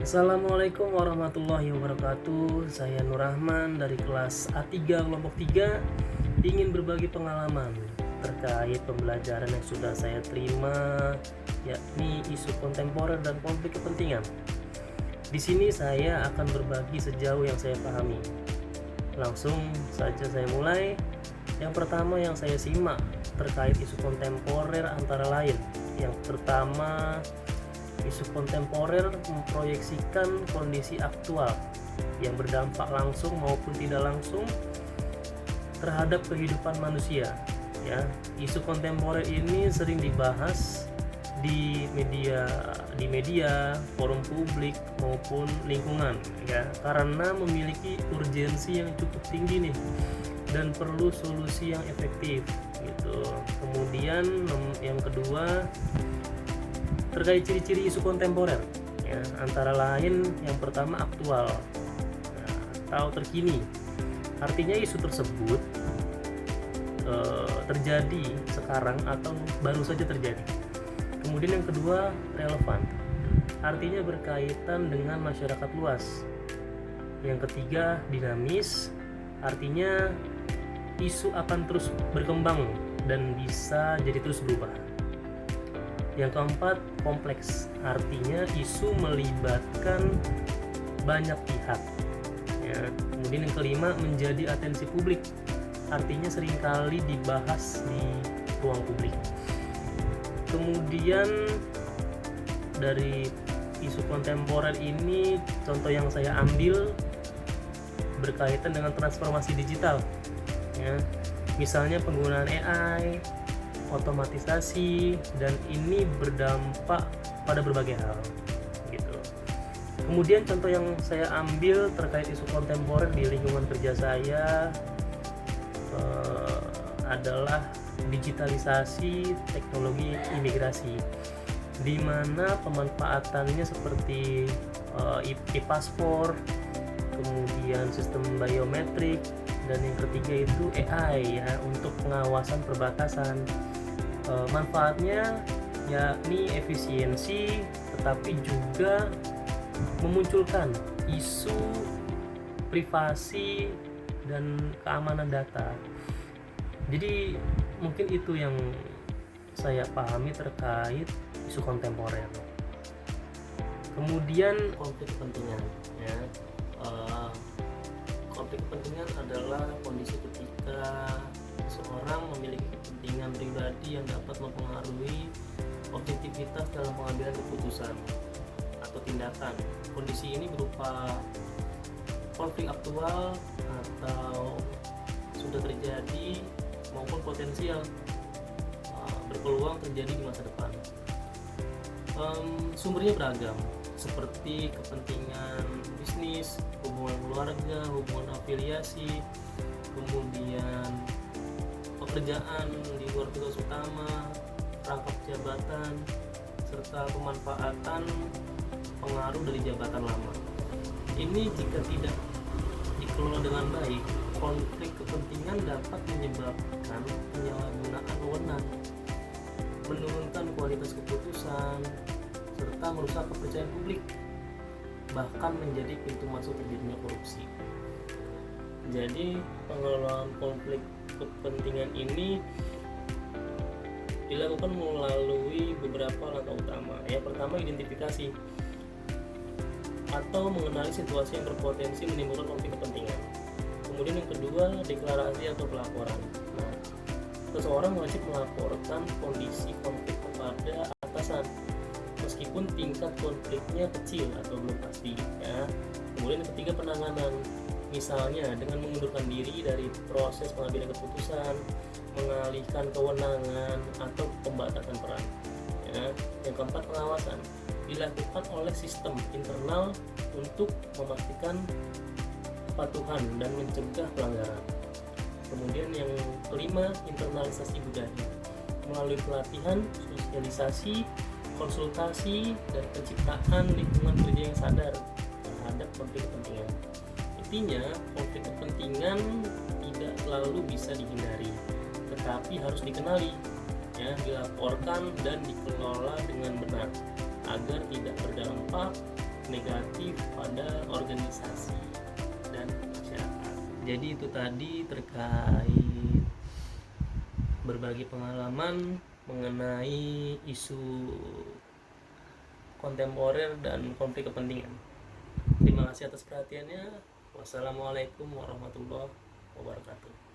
Assalamualaikum warahmatullahi wabarakatuh. Saya Nur Rahman dari kelas A3 kelompok 3 ingin berbagi pengalaman terkait pembelajaran yang sudah saya terima, yakni isu kontemporer dan konflik kepentingan. Di sini saya akan berbagi sejauh yang saya pahami. Langsung saja saya mulai. Yang pertama yang saya simak terkait isu kontemporer antara lain. Yang pertama, isu kontemporer memproyeksikan kondisi aktual yang berdampak langsung maupun tidak langsung terhadap kehidupan manusia. Ya, isu kontemporer ini sering dibahas di media, forum publik maupun lingkungan, ya, karena memiliki urgensi yang cukup tinggi nih dan perlu solusi yang efektif gitu. Kemudian yang kedua, terkait ciri-ciri isu kontemporer, ya, antara lain yang pertama aktual, atau terkini. Artinya isu tersebut terjadi sekarang atau baru saja terjadi. Kemudian yang kedua relevan, artinya berkaitan dengan masyarakat luas. Yang ketiga dinamis, artinya isu akan terus berkembang dan bisa jadi terus berubah. Yang keempat, kompleks, artinya isu melibatkan banyak pihak. Ya. Kemudian yang kelima, menjadi atensi publik, artinya seringkali dibahas di ruang publik. Kemudian dari isu kontemporer ini, contoh yang saya ambil berkaitan dengan transformasi digital. Ya. Misalnya penggunaan AI, otomatisasi, dan ini berdampak pada berbagai hal gitu. Kemudian contoh yang saya ambil terkait isu kontemporer di lingkungan kerja saya adalah digitalisasi teknologi imigrasi, di mana pemanfaatannya seperti e-paspor, kemudian sistem biometrik, dan yang ketiga itu AI, ya, untuk pengawasan perbatasan. Manfaatnya yakni efisiensi, tetapi juga memunculkan isu privasi dan keamanan data. Jadi mungkin itu yang saya pahami terkait isu kontemporer. Kemudian konflik kepentingan, ya. Konflik kepentingan adalah kondisi ketika seorang memiliki kepentingan pribadi yang dapat mempengaruhi objektivitas dalam pengambilan keputusan atau tindakan. Kondisi ini berupa konflik aktual atau sudah terjadi maupun potensial berpeluang terjadi di masa depan. Sumbernya beragam, seperti kepentingan bisnis, hubungan keluarga, hubungan afiliasi, kemudian pekerjaan di luar tugas utama, rangkap jabatan, serta pemanfaatan pengaruh dari jabatan lama. Ini jika tidak dikelola dengan baik, konflik kepentingan dapat menyebabkan penyalahgunaan wewenang, menurunkan kualitas keputusan, serta merusak kepercayaan publik, bahkan menjadi pintu masuk terjadinya korupsi. Jadi pengelolaan konflik kepentingan ini dilakukan melalui beberapa langkah utama. Yang pertama, identifikasi atau mengenali situasi yang berpotensi menimbulkan konflik kepentingan. Kemudian yang kedua, deklarasi atau pelaporan. Nah, seseorang wajib melaporkan kondisi konflik kepada atasan meskipun tingkat konfliknya kecil atau belum pasti, ya. Kemudian yang ketiga, penanganan, misalnya dengan mengundurkan diri dari proses pengambilan keputusan, mengalihkan kewenangan, atau pembatasan peran, ya. Yang keempat, pengawasan, dilakukan oleh sistem internal untuk memastikan kepatuhan dan mencegah pelanggaran. Kemudian yang kelima, internalisasi budaya, melalui pelatihan, sosialisasi, konsultasi, dan penciptaan lingkungan kerja yang sadar terhadap konflik kepentingan. Intinya, konflik kepentingan tidak selalu bisa dihindari, tetapi harus dikenali, ya, dilaporkan dan dikelola dengan benar agar tidak berdampak negatif pada organisasi dan masyarakat. Jadi itu tadi terkait berbagi pengalaman mengenai isu kontemporer dan konflik kepentingan. Terima kasih atas perhatiannya. Wassalamualaikum warahmatullahi wabarakatuh.